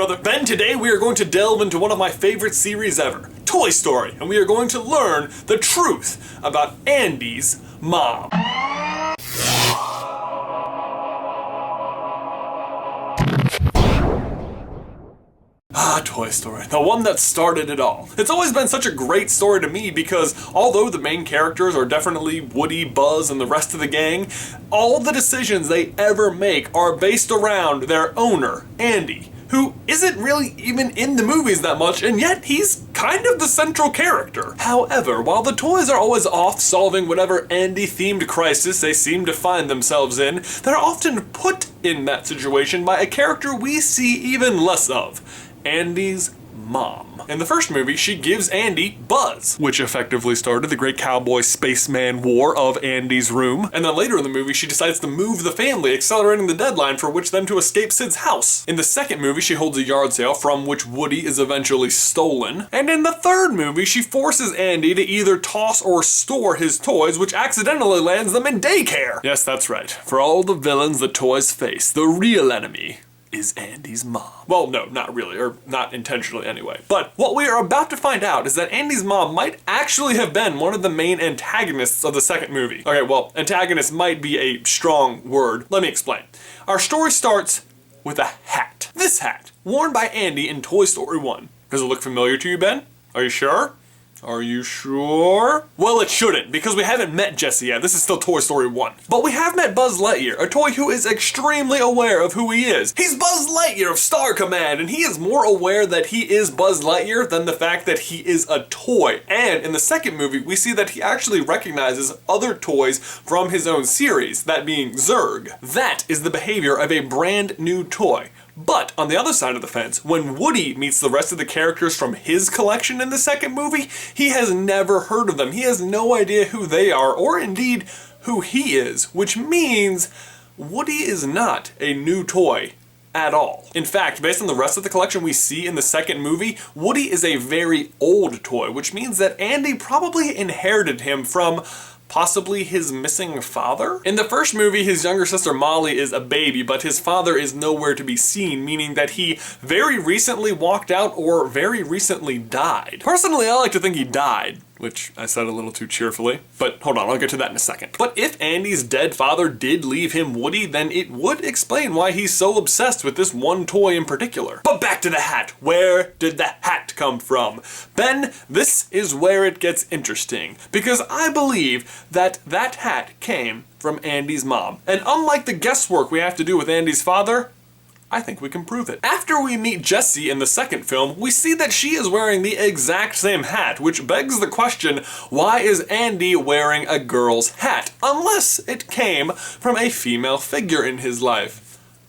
brother. Ben, today we are going to delve into one of my favorite series ever, Toy Story, and we are going to learn the truth about Andy's mom. Toy Story, the one that started it all. It's always been such a great story to me because although the main characters are definitely Woody, Buzz, and the rest of the gang, all the decisions they ever make are based around their owner, Andy, who isn't really even in the movies that much, and yet he's kind of the central character. However, while the toys are always off solving whatever Andy-themed crisis they seem to find themselves in, they're often put in that situation by a character we see even less of. Andy's mom. In the first movie, she gives Andy Buzz, which effectively started the great cowboy spaceman war of Andy's room. And then later in the movie, she decides to move the family, accelerating the deadline for which them to escape Sid's house. In the second movie, she holds a yard sale from which Woody is eventually stolen. And in the third movie, she forces Andy to either toss or store his toys, which accidentally lands them in daycare. Yes, that's right. For all the villains the toys face, the real enemy is Andy's mom. Well, no, not really, or not intentionally anyway. But what we are about to find out is that Andy's mom might actually have been one of the main antagonists of the second movie. Okay, well, antagonist might be a strong word. Let me explain. Our story starts with a hat. This hat, worn by Andy in Toy Story 1. Does it look familiar to you, Ben? Are you sure? Are you sure? Well, it shouldn't, because we haven't met Jessie yet. This is still Toy Story 1. But we have met Buzz Lightyear, a toy who is extremely aware of who he is. He's Buzz Lightyear of Star Command, and he is more aware that he is Buzz Lightyear than the fact that he is a toy. And in the second movie, we see that he actually recognizes other toys from his own series, that being Zurg. That is the behavior of a brand new toy. But on the other side of the fence, when Woody meets the rest of the characters from his collection in the second movie, he has never heard of them. He has no idea who they are, or indeed who he is, which means Woody is not a new toy at all. In fact, based on the rest of the collection we see in the second movie, Woody is a very old toy, which means that Andy probably inherited him from possibly his missing father? In the first movie, his younger sister Molly is a baby, but his father is nowhere to be seen, meaning that he very recently walked out or very recently died. Personally, I like to think he died, which I said a little too cheerfully, but hold on, I'll get to that in a second. But if Andy's dead father did leave him Woody, then it would explain why he's so obsessed with this one toy in particular. But back to the hat. Where did the hat come from? Ben, this is where it gets interesting, because I believe that that hat came from Andy's mom. And unlike the guesswork we have to do with Andy's father, I think we can prove it. After we meet Jessie in the second film, we see that she is wearing the exact same hat, which begs the question, why is Andy wearing a girl's hat? Unless it came from a female figure in his life,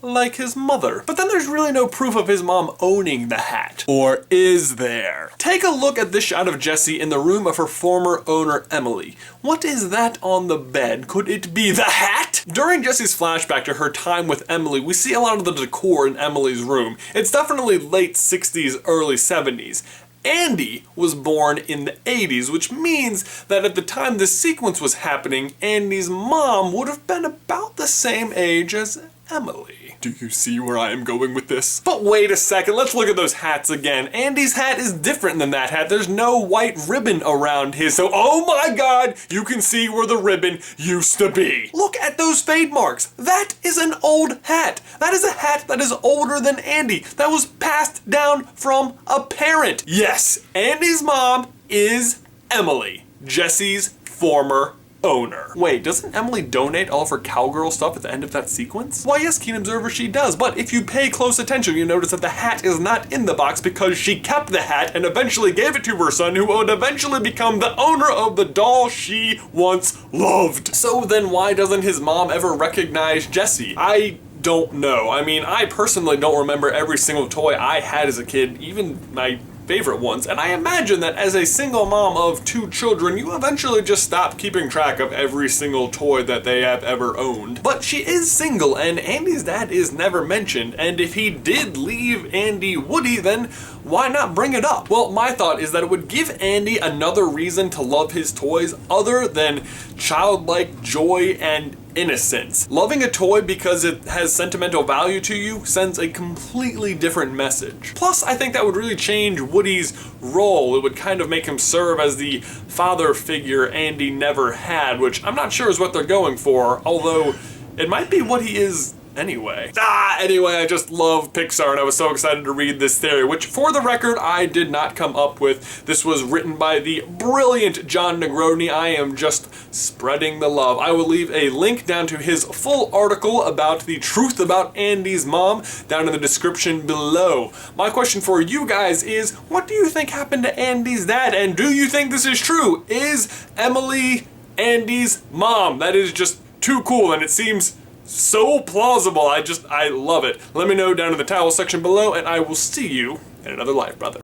like his mother. But then there's really no proof of his mom owning the hat. Or is there? Take a look at this shot of Jessie in the room of her former owner, Emily. What is that on the bed? Could it be the hat? During Jessie's flashback to her time with Emily, we see a lot of the decor in Emily's room. It's definitely late 60s, early 70s. Andy was born in the 80s, which means that at the time this sequence was happening, Andy's mom would have been about the same age as Emily. Do you see where I am going with this? But wait a second, let's look at those hats again. Andy's hat is different than that hat. There's no white ribbon around his, so oh my god, you can see where the ribbon used to be. Look at those fade marks. That is an old hat. That is a hat that is older than Andy. That was passed down from a parent. Yes, Andy's mom is Emily, Jessie's former owner. Wait, doesn't Emily donate all of her cowgirl stuff at the end of that sequence? Why yes, keen observer, she does, but if you pay close attention, you notice that the hat is not in the box because she kept the hat and eventually gave it to her son, who would eventually become the owner of the doll she once loved. So then why doesn't his mom ever recognize Jessie? I don't know. I mean, I personally don't remember every single toy I had as a kid, even my favorite ones, and I imagine that as a single mom of 2 children, you eventually just stop keeping track of every single toy that they have ever owned. But she is single, and Andy's dad is never mentioned, and if he did leave Andy Woody, then why not bring it up? Well, my thought is that it would give Andy another reason to love his toys other than childlike joy and innocence. Loving a toy because it has sentimental value to you sends a completely different message. Plus, I think that would really change Woody's role. It would kind of make him serve as the father figure Andy never had, which I'm not sure is what they're going for, although it might be what he is anyway. Anyway, I just love Pixar and I was so excited to read this theory, which for the record, I did not come up with. This was written by the brilliant John Negroni. I am just spreading the love. I will leave a link down to his full article about the truth about Andy's mom down in the description below. My question for you guys is, what do you think happened to Andy's dad? And do you think this is true? Is Emily Andy's mom? That is just too cool and it seems so plausible. I love it. Let me know down in the towel section below, and I will see you in another life, brother.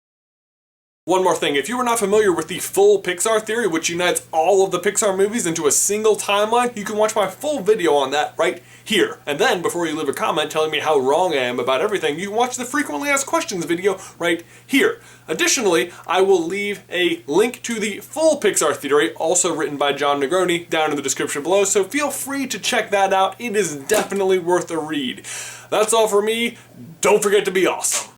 One more thing, if you are not familiar with the full Pixar theory, which unites all of the Pixar movies into a single timeline, you can watch my full video on that right here. And then, before you leave a comment telling me how wrong I am about everything, you can watch the frequently asked questions video right here. Additionally, I will leave a link to the full Pixar theory, also written by John Negroni, down in the description below, so feel free to check that out. It is definitely worth a read. That's all for me. Don't forget to be awesome.